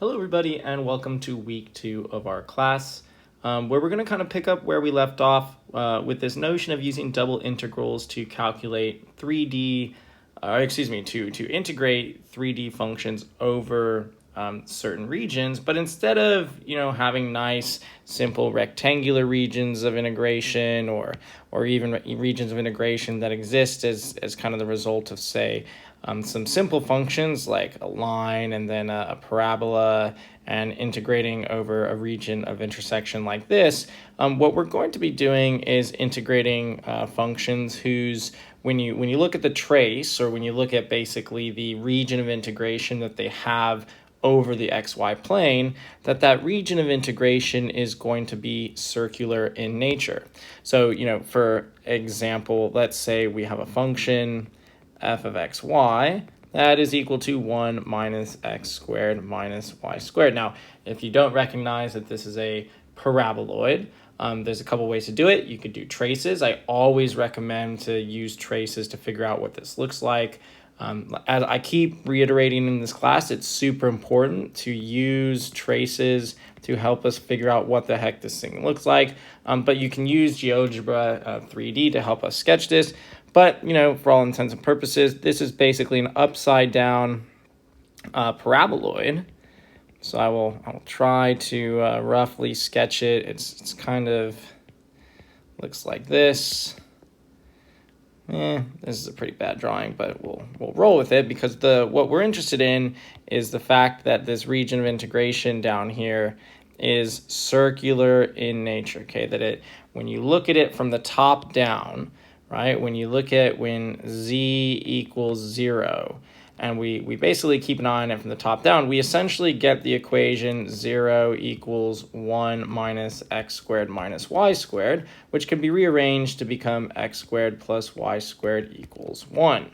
Hello everybody and welcome to week 2 of our class where we're going to kind of pick up where we left off with this notion of using double integrals to calculate to integrate 3D functions over certain regions, but instead of having nice simple rectangular regions of integration or even regions of integration that exist as kind of the result of, say, some simple functions like a line and then a parabola and integrating over a region of intersection like this, what we're going to be doing is integrating functions whose, when you look at the trace, or when you look at basically the region of integration that they have over the xy plane, that region of integration is going to be circular in nature. So, for example, let's say we have a function f of xy that is equal to 1 minus x squared minus y squared. Now, if you don't recognize that this is a paraboloid, there's a couple ways to do it. You could do traces. I always recommend to use traces to figure out what this looks like. As I keep reiterating in this class, it's super important to use traces to help us figure out what the heck this thing looks like. But you can use GeoGebra 3D to help us sketch this. But, for all intents and purposes, this is basically an upside down paraboloid. So I will try to roughly sketch it. It's kind of looks like this. This is a pretty bad drawing, but we'll roll with it because what we're interested in is the fact that this region of integration down here is circular in nature. Okay, that when you look at it from the top down, right? When you look at when z equals 0, and we basically keep an eye on it from the top down, we essentially get the equation 0 equals 1 minus x squared minus y squared, which can be rearranged to become x squared plus y squared equals 1.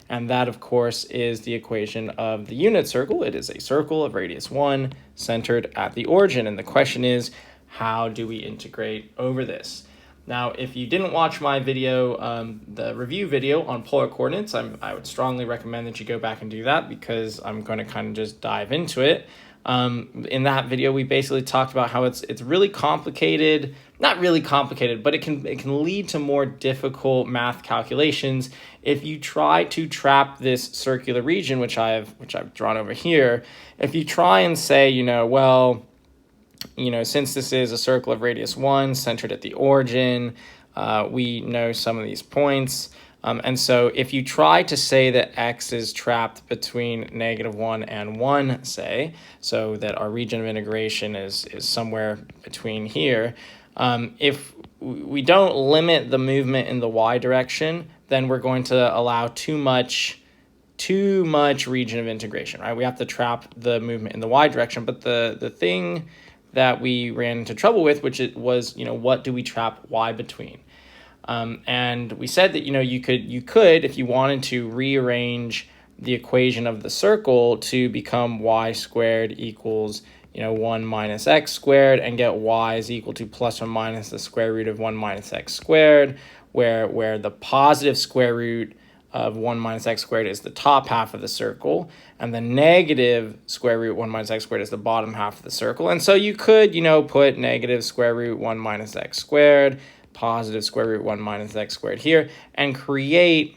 And that, of course, is the equation of the unit circle. It is a circle of radius 1 centered at the origin. And the question is, how do we integrate over this? Now, if you didn't watch my video, the review video on polar coordinates, I would strongly recommend that you go back and do that because I'm going to kind of just dive into it. In that video, we basically talked about how it's really complicated, not really complicated, but it can lead to more difficult math calculations if you try to trap this circular region, which I've drawn over here. If you try and say, since this is a circle of radius 1 centered at the origin, we know some of these points. And so if you try to say that x is trapped between -1 and 1, say, so that our region of integration is somewhere between here, if we don't limit the movement in the y direction, then we're going to allow too much region of integration, right? We have to trap the movement in the y direction. But the thing that we ran into trouble with, which it was, what do we trap y between? And we said that, you could, if you wanted to, rearrange the equation of the circle to become y squared equals, 1 minus x squared, and get y is equal to plus or minus the square root of 1 minus x squared, where the positive square root of 1 minus x squared is the top half of the circle, and the negative square root 1 minus x squared is the bottom half of the circle. And so you could, put negative square root 1 minus x squared, positive square root 1 minus x squared here, and create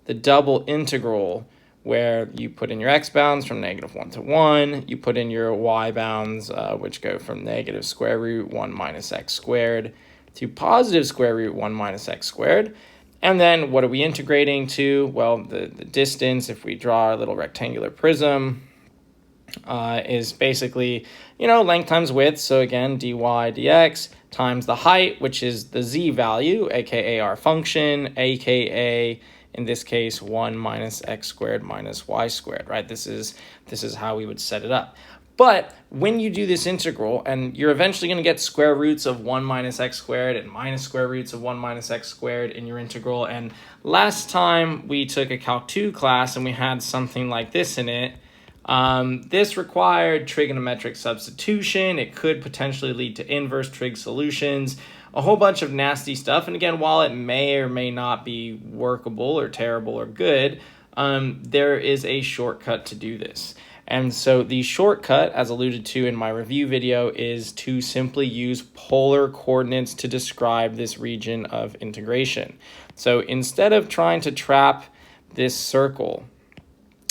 the double integral where you put in your x bounds from -1 to 1, you put in your y bounds, which go from negative square root 1 minus x squared to positive square root 1 minus x squared. And then what are we integrating to? Well, the distance, if we draw our little rectangular prism, is basically, length times width. So again, dy dx times the height, which is the z value, aka our function, aka, in this case, 1 minus x squared minus y squared, right? This is how we would set it up. But when you do this integral, and you're eventually going to get square roots of 1 minus x squared and minus square roots of 1 minus x squared in your integral. And last time we took a Calc 2 class and we had something like this in it. This required trigonometric substitution. It could potentially lead to inverse trig solutions, a whole bunch of nasty stuff. And again, while it may or may not be workable or terrible or good, there is a shortcut to do this. And so the shortcut, as alluded to in my review video, is to simply use polar coordinates to describe this region of integration. So instead of trying to trap this circle,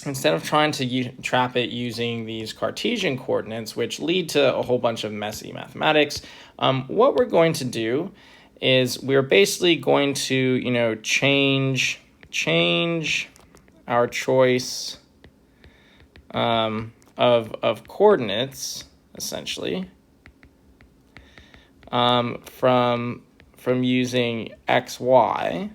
instead of trying to trap it using these Cartesian coordinates, which lead to a whole bunch of messy mathematics, what we're going to do is we're basically going to, change our choice of coordinates, essentially, from using x, y.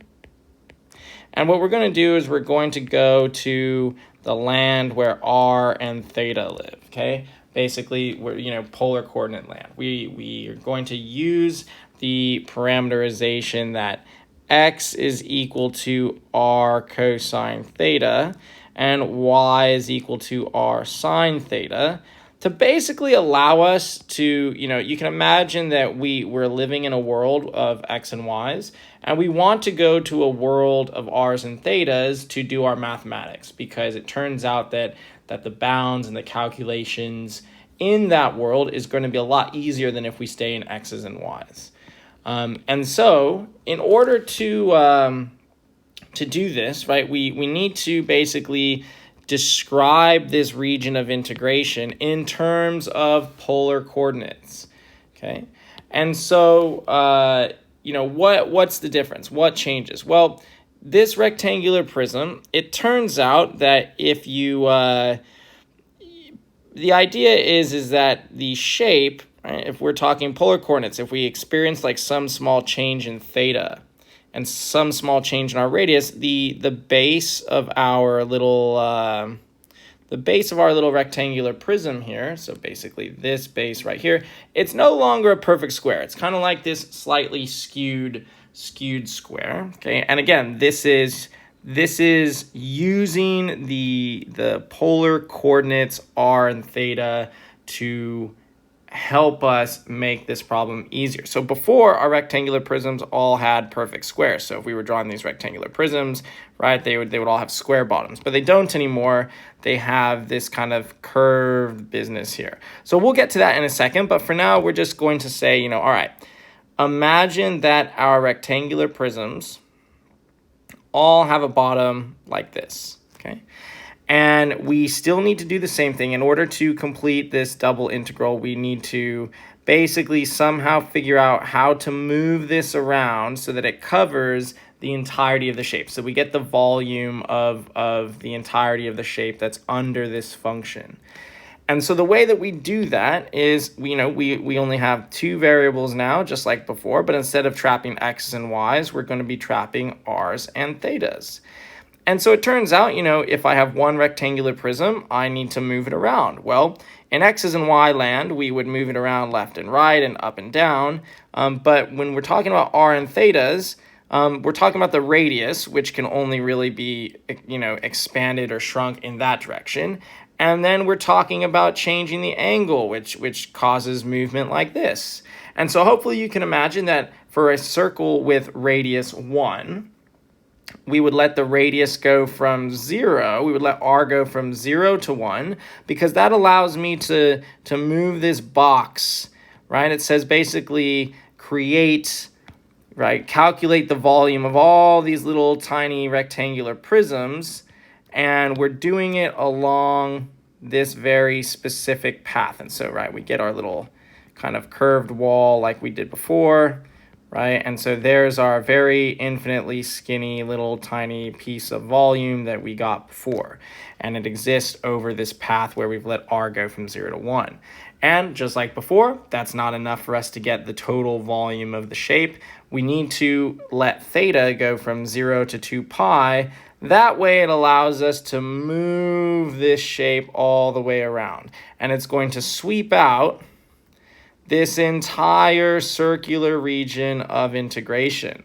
And what we're going to do is we're going to go to the land where r and theta live, okay? Basically, we're, polar coordinate land. We are going to use the parameterization that x is equal to r cosine theta and y is equal to r sine theta to basically allow us to, you can imagine that we're living in a world of x and y's, and we want to go to a world of r's and thetas to do our mathematics, because it turns out that the bounds and the calculations in that world is going to be a lot easier than if we stay in x's and y's. And so in order to do this, right, we need to basically describe this region of integration in terms of polar coordinates, okay? And so, what's the difference? What changes? Well, this rectangular prism, it turns out that if you, the idea is that the shape, right, if we're talking polar coordinates, if we experience like some small change in theta and some small change in our radius, the base of our little rectangular prism here, so basically this base right here, it's no longer a perfect square. It's kind of like this slightly skewed square, okay? And again, this is using the polar coordinates r and theta to help us make this problem easier. So before, our rectangular prisms all had perfect squares. So if we were drawing these rectangular prisms, right, they would all have square bottoms, but they don't anymore. They have this kind of curved business here. So we'll get to that in a second, but for now, we're just going to say, all right, imagine that our rectangular prisms all have a bottom like this, okay? And we still need to do the same thing. In order to complete this double integral, we need to basically somehow figure out how to move this around so that it covers the entirety of the shape. So we get the volume of the entirety of the shape that's under this function. And so the way that we do that is, we only have two variables now, just like before, but instead of trapping x's and y's, we're going to be trapping r's and thetas. And so it turns out, if I have one rectangular prism, I need to move it around. Well, in x's and y land, we would move it around left and right and up and down. But when we're talking about r and thetas, we're talking about the radius, which can only really be, expanded or shrunk in that direction. And then we're talking about changing the angle, which causes movement like this. And so hopefully you can imagine that for a circle with radius 1, we would let the radius go from 0. We would let r go from 0 to 1, because that allows me to move this box, right? It says basically create, right, calculate the volume of all these little tiny rectangular prisms, and we're doing it along this very specific path. And so, right, we get our little kind of curved wall like we did before, right? And so there's our very infinitely skinny little tiny piece of volume that we got before. And it exists over this path where we've let r go from 0 to 1. And just like before, that's not enough for us to get the total volume of the shape. We need to let theta go from 0 to 2 pi. That way it allows us to move this shape all the way around. And it's going to sweep out this entire circular region of integration,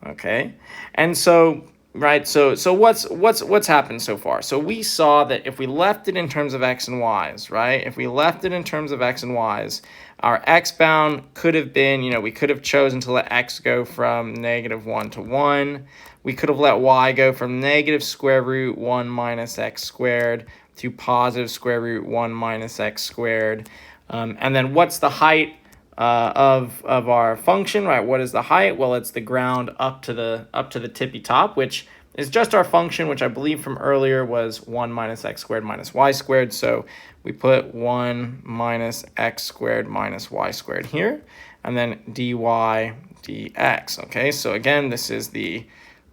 okay? And so, right, so what's happened so far? So we saw that if we left it in terms of x and y's, right? If we left it in terms of x and y's, our x bound could have been, we could have chosen to let x go from -1 to 1. We could have let y go from negative square root 1 minus x squared to positive square root 1 minus x squared. And then what's the height of our function, right? What is the height? Well, it's the ground up to the tippy top, which is just our function, which I believe from earlier was 1 minus x squared minus y squared. So we put 1 minus x squared minus y squared here, and then dy dx. Okay, so again, this is the,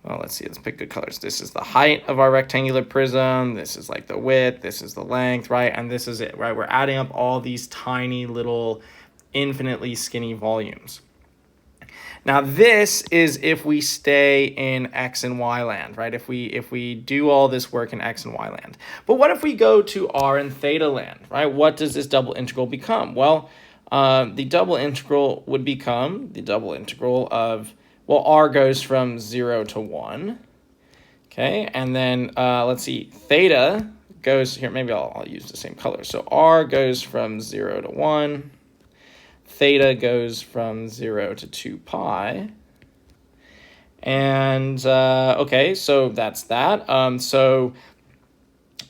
well, let's see, let's pick good colors. This is the height of our rectangular prism. This is like the width. This is the length, right? And this is it, right? We're adding up all these tiny little infinitely skinny volumes. Now this is if we stay in x and y land, right? If we do all this work in x and y land. But what if we go to r and theta land, right? What does this double integral become? Well, the double integral would become the double integral of, well, r goes from 0 to 1, okay? And then let's see, theta goes, here, maybe I'll use the same color. So r goes from 0 to 1. Theta goes from 0 to 2 pi. And, okay, so that's that. So,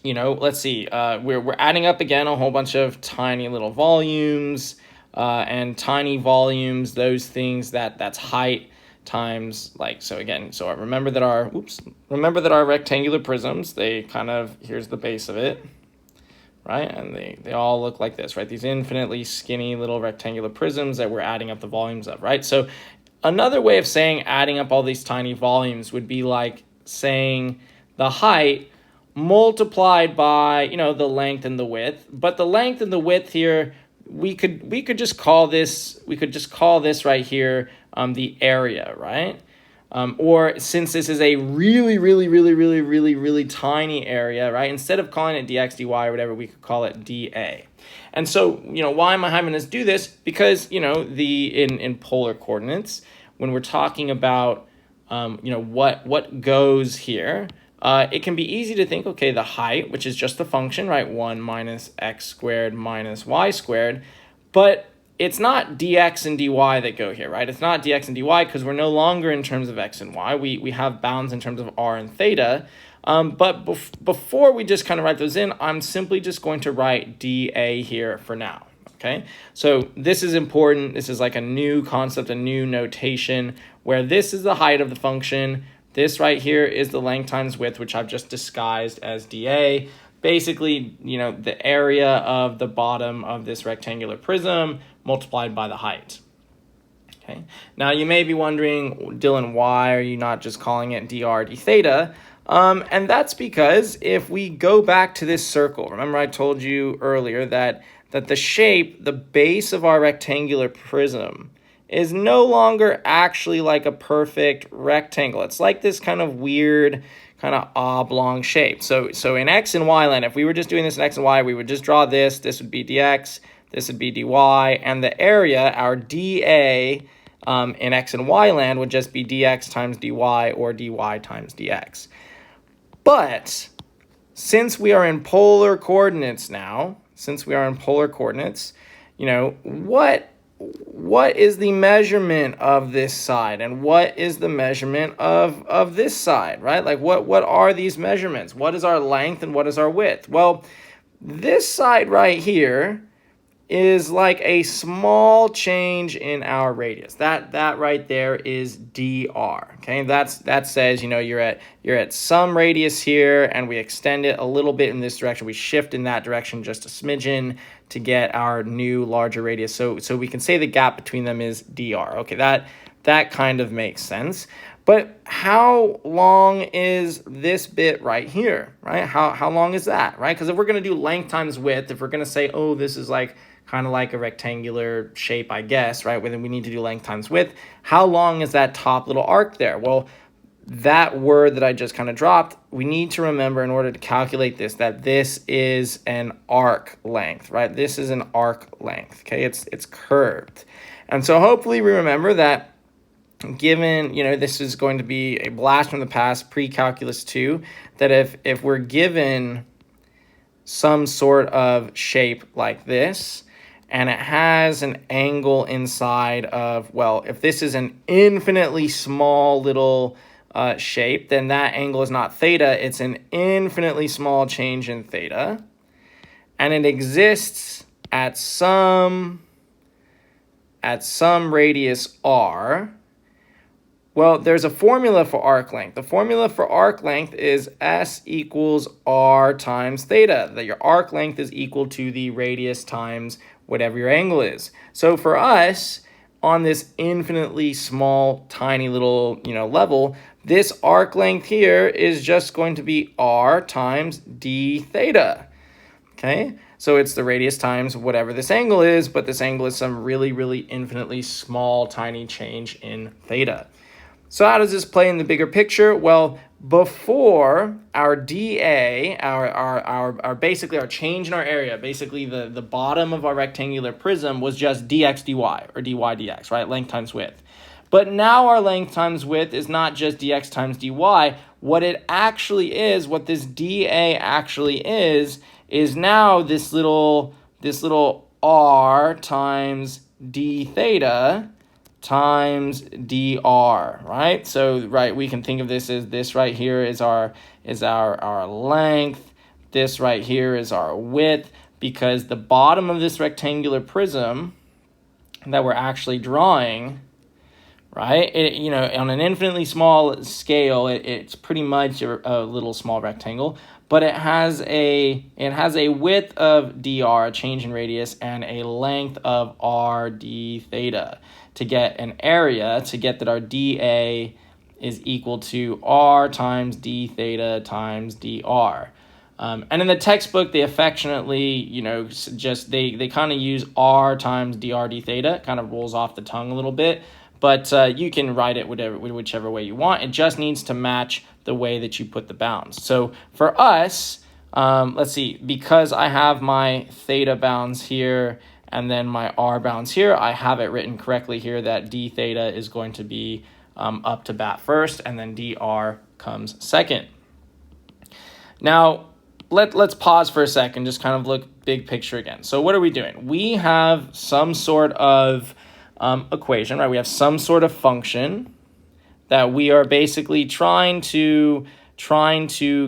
you know, let's see. We're adding up again a whole bunch of tiny little volumes. And tiny volumes, those things, that's height times, like, so again, so remember that our rectangular prisms, they kind of, here's the base of it, right? And they all look like this, right? These infinitely skinny little rectangular prisms that we're adding up the volumes of, right? So another way of saying adding up all these tiny volumes would be like saying the height multiplied by, you know, the length and the width. But the length and the width here, we could just call this right here the area, right? Or since this is a really tiny area, right? Instead of calling it dx, dy, or whatever, we could call it dA. And so, you know, why am I having us do this? Because, you know, in polar coordinates, when we're talking about, you know, what goes here, it can be easy to think, okay, the height, which is just the function, right? 1 minus x squared minus y squared, but it's not dx and dy that go here, right? It's not dx and dy because we're no longer in terms of x and y. We have bounds in terms of r and theta. But before we just kind of write those in, I'm simply just going to write dA here for now, okay? So this is important. This is like a new concept, a new notation, where this is the height of the function. This right here is the length times width, which I've just disguised as dA. Basically, you know, the area of the bottom of this rectangular prism multiplied by the height. Okay. Now you may be wondering, Dylan, why are you not just calling it dr d theta? And that's because if we go back to this circle, remember I told you earlier that the shape, the base of our rectangular prism, is no longer actually like a perfect rectangle. It's like this kind of weird, kind of oblong shape. So in x and y land, if we were just doing this in x and y, we would just draw this. This would be dx, this would be dy, and the area, our dA, in x and y land would just be dx times dy or dy times dx. But since we are in polar coordinates now, you know, what is the measurement of this side and what is the measurement of this side, right? Like what are these measurements? What is our length and what is our width? Well, this side right here is like a small change in our radius. That right there is dr. Okay, that says, you know, you're at some radius here, and we extend it a little bit in this direction. We shift in that direction just a smidgen to get our new larger radius. So we can say the gap between them is dr. Okay, that kind of makes sense. But how long is this bit right here, right? How long is that, right? Because if we're going to do length times width, if we're going to say, oh, this is like kind of like a rectangular shape, I guess, right? Then we need to do length times width. How long is that top little arc there? Well, that word that I just kind of dropped, we need to remember in order to calculate this, that this is an arc length, right? This is an arc length, okay? It's curved. And so hopefully we remember that given, you know, this is going to be a blast from the past, pre-calculus 2, that if we're given some sort of shape like this, and it has an angle inside of, well, if this is an infinitely small little shape, then that angle is not theta. It's an infinitely small change in theta. And it exists at some radius r. Well, there's a formula for arc length. The formula for arc length is S equals R times theta. That your arc length is equal to the radius times whatever your angle is. So for us, on this infinitely small, tiny little, level, this arc length here is just going to be R times d theta. Okay, so it's the radius times whatever this angle is, but this angle is some really, really infinitely small, tiny change in theta. So how does this play in the bigger picture? Well, before our dA, our basically our change in our area, basically the bottom of our rectangular prism was just dx dy, or dy dx, right? Length times width. But now our length times width is not just dx times dy. What it actually is, what this dA actually is now this little r times d theta times dr, right? So, right, we can think of this as this right here is our length. This right here is our width, because the bottom of this rectangular prism that we're actually drawing, right? On an infinitely small scale, it's pretty much a little small rectangle, but it has a width of dr, a change in radius, and a length of r d theta to get an area, to get that our dA is equal to r times d theta times dr. And in the textbook, they affectionately, they kind of use r times dr d theta. It kind of rolls off the tongue a little bit, but you can write it whichever way you want. It just needs to match the way that you put the bounds. So for us, let's see, because I have my theta bounds here and then my r bounds here, I have it written correctly here that d theta is going to be up to bat first, and then dr comes second. Now, let's pause for a second, just kind of look big picture again. So what are we doing? We have some sort of equation, right? We have some sort of function that we are basically trying to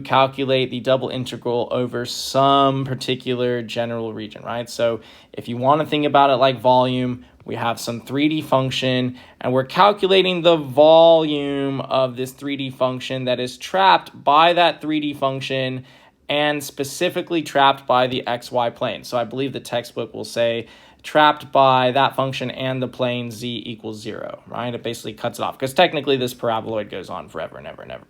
calculate the double integral over some particular general region, right? So if you want to think about it like volume, we have some 3D function, and we're calculating the volume of this 3D function that is trapped by that 3D function, and specifically trapped by the xy plane. So I believe the textbook will say trapped by that function and the plane z equals 0, right? It basically cuts it off, because technically this paraboloid goes on forever and ever and ever.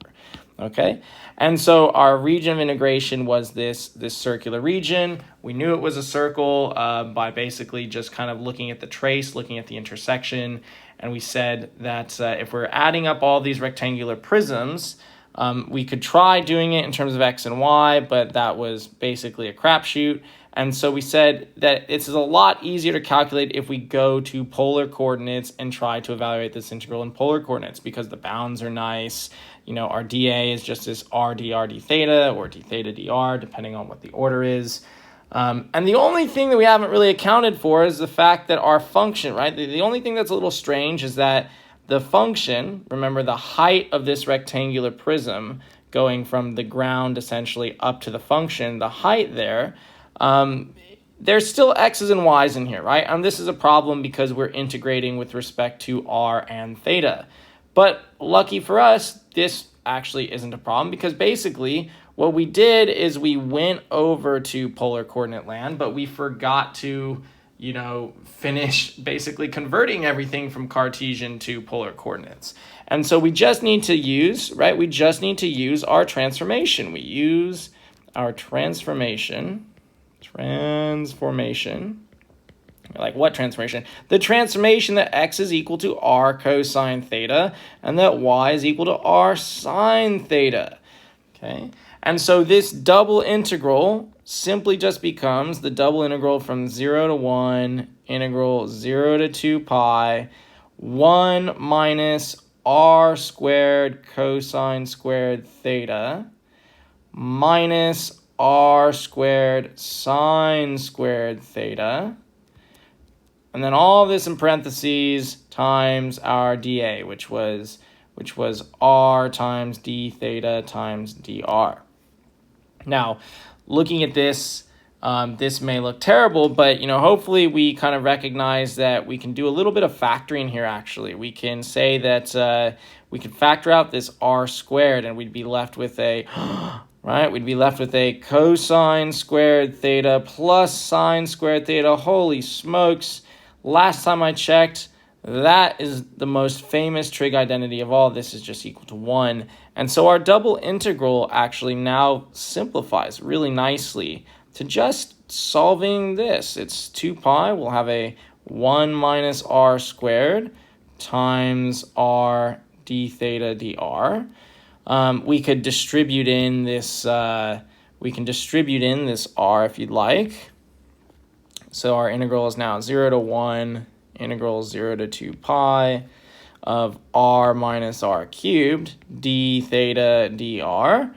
Okay, and so our region of integration was this circular region. We knew it was a circle by basically just kind of looking at the trace, looking at the intersection, and we said that if we're adding up all these rectangular prisms, we could try doing it in terms of x and y, but that was basically a crapshoot. And so we said that it's a lot easier to calculate if we go to polar coordinates and try to evaluate this integral in polar coordinates, because the bounds are nice. Our dA is just this r dr d theta, or d theta dr, depending on what the order is. And the only thing that we haven't really accounted for is the fact that our function, right? The only thing that's a little strange is that the function, remember the height of this rectangular prism going from the ground essentially up to the function, the height there, there's still x's and y's in here, right? And this is a problem because we're integrating with respect to r and theta. But lucky for us, this actually isn't a problem, because basically what we did is we went over to polar coordinate land, but we forgot to, finish basically converting everything from Cartesian to polar coordinates. And so we just need to use, right? We just need to use our transformation. We use our transformation. Like what transformation? The transformation that x is equal to r cosine theta and that y is equal to r sine theta. Okay, and so this double integral simply just becomes the double integral from 0 to 1, integral 0 to 2 pi, 1 minus r squared cosine squared theta minus r squared sine squared theta, and then all this in parentheses times our dA, which was which was r times d theta times dr. Now, looking at this, this may look terrible, but hopefully we kind of recognize that we can do a little bit of factoring here. Actually, we can say that we can factor out this r squared, and we'd be left with a right. We'd be left with a cosine squared theta plus sine squared theta. Holy smokes! Last time I checked, that is the most famous trig identity of all. This is just equal to 1. And so our double integral actually now simplifies really nicely to just solving this. It's 2 pi. We'll have a 1 minus r squared times r d theta dr. We could distribute in this. We can distribute in this r if you'd like. So our integral is now 0 to 1, integral 0 to 2 pi of r minus r cubed d theta dr.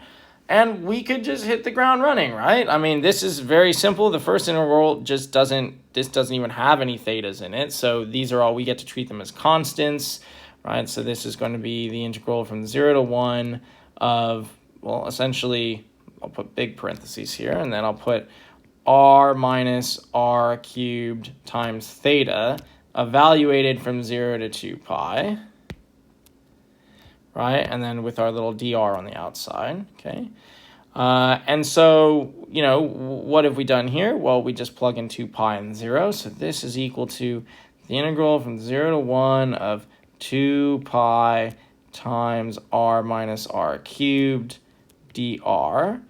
And we could just hit the ground running, right? I mean, this is very simple. The first integral just doesn't even have any thetas in it. So these are all, we get to treat them as constants, right? So this is going to be the integral from 0 to 1 of, well, essentially, I'll put big parentheses here, and then I'll put r minus r cubed times theta, evaluated from 0 to 2 pi, right? And then with our little dr on the outside, okay? And so, what have we done here? Well, we just plug in 2 pi and 0, so this is equal to the integral from 0 to 1 of 2 pi times r minus r cubed dr.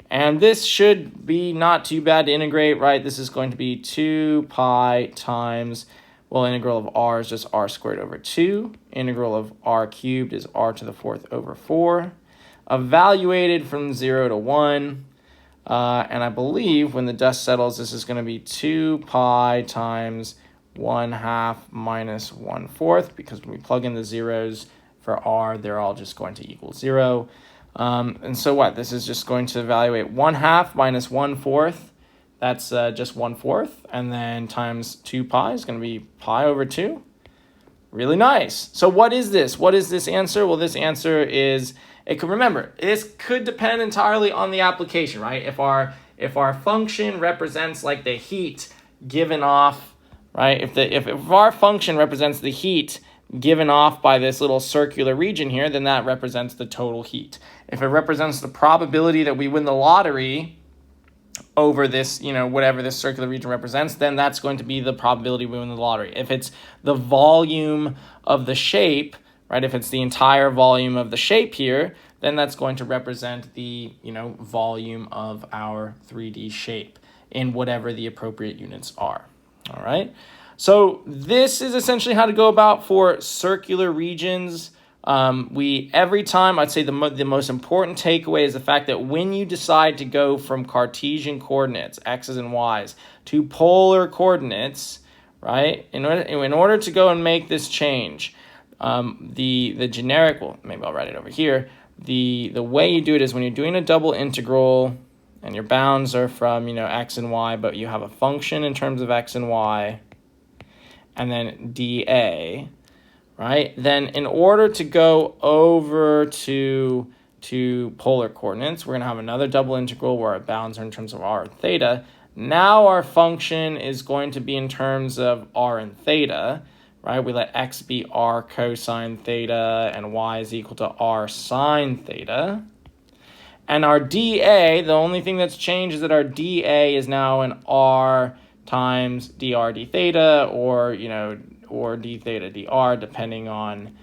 And this should be not too bad to integrate, right? This is going to be 2 pi times, well, integral of r is just r squared over 2. Integral of r cubed is r to the 4th over 4. Evaluated from 0 to 1. And I believe when the dust settles, this is going to be 2 pi times 1/2 minus 1/4, because when we plug in the zeros for r, they're all just going to equal 0. And so what? This is just going to evaluate 1/2 minus 1/4. That's just 1/4. And then times 2 pi is going to be pi over 2. Really nice. So what is this? What is this answer? Well, this answer is, remember, this could depend entirely on the application, right? If our function represents like the heat given off, right? If our function represents the heat given off by this little circular region here, then that represents the total heat. If it represents the probability that we win the lottery over this, whatever this circular region represents, then that's going to be the probability we win the lottery. If it's the volume of the shape, right, if it's the entire volume of the shape here, then that's going to represent the, volume of our 3D shape in whatever the appropriate units are. All right. So this is essentially how to go about for circular regions. Every time, I'd say the most important takeaway is the fact that when you decide to go from Cartesian coordinates, x's and y's, to polar coordinates, right, in order to go and make this change, the generic, well, maybe I'll write it over here, the way you do it is when you're doing a double integral and your bounds are from, x and y, but you have a function in terms of x and y, and then dA, right? Then in order to go over to polar coordinates, we're going to have another double integral where our bounds are in terms of r and theta. Now our function is going to be in terms of r and theta, right? We let x be r cosine theta and y is equal to r sine theta. And our dA, the only thing that's changed is that our dA is now an r times dr d theta, or d theta dr, depending on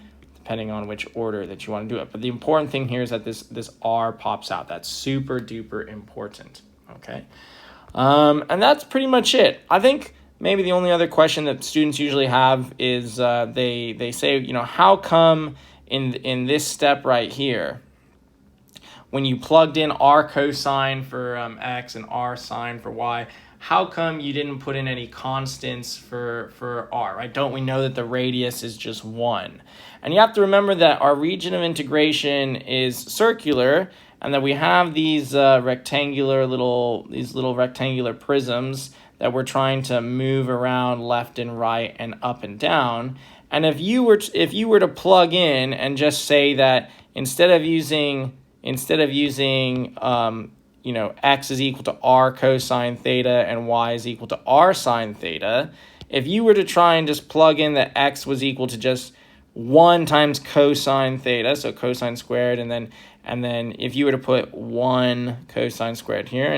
which order that you want to do it. But the important thing here is that this r pops out. That's super duper important. Okay, and that's pretty much it. I think maybe the only other question that students usually have is they say, how come in this step right here, when you plugged in r cosine for x and r sine for y, how come you didn't put in any constants for r, right? Don't we know that the radius is just 1? And you have to remember that our region of integration is circular, and that we have these rectangular prisms that we're trying to move around left and right and up and down. And if you were to plug in and just say that instead of using x is equal to r cosine theta and y is equal to r sine theta, if you were to try and just plug in that x was equal to just 1 times cosine theta, so cosine squared, and then if you were to put 1 cosine squared here,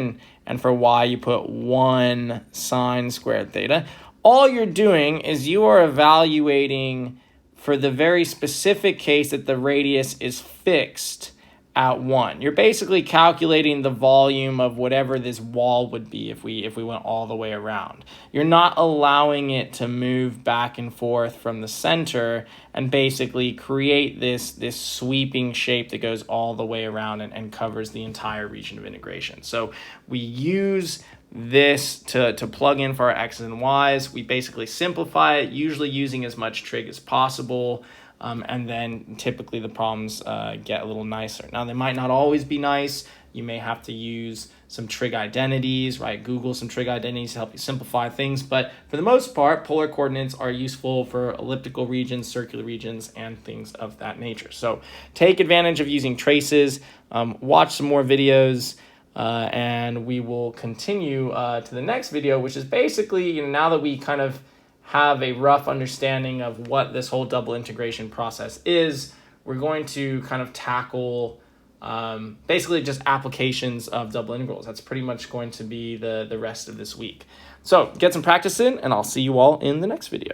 and for y you put 1 sine squared theta, all you're doing is you are evaluating for the very specific case that the radius is fixed at 1. You're basically calculating the volume of whatever this wall would be if we went all the way around. You're not allowing it to move back and forth from the center and basically create this sweeping shape that goes all the way around and covers the entire region of integration. So we use this to plug in for our x's and y's. We basically simplify it, usually using as much trig as possible. And then typically the problems get a little nicer. Now, they might not always be nice. You may have to use some trig identities, right? Google some trig identities to help you simplify things. But for the most part, polar coordinates are useful for elliptical regions, circular regions, and things of that nature. So take advantage of using traces, watch some more videos, and we will continue to the next video, which is basically, now that we kind of have a rough understanding of what this whole double integration process is, we're going to kind of tackle basically just applications of double integrals. That's pretty much going to be the rest of this week. So get some practice in, and I'll see you all in the next video.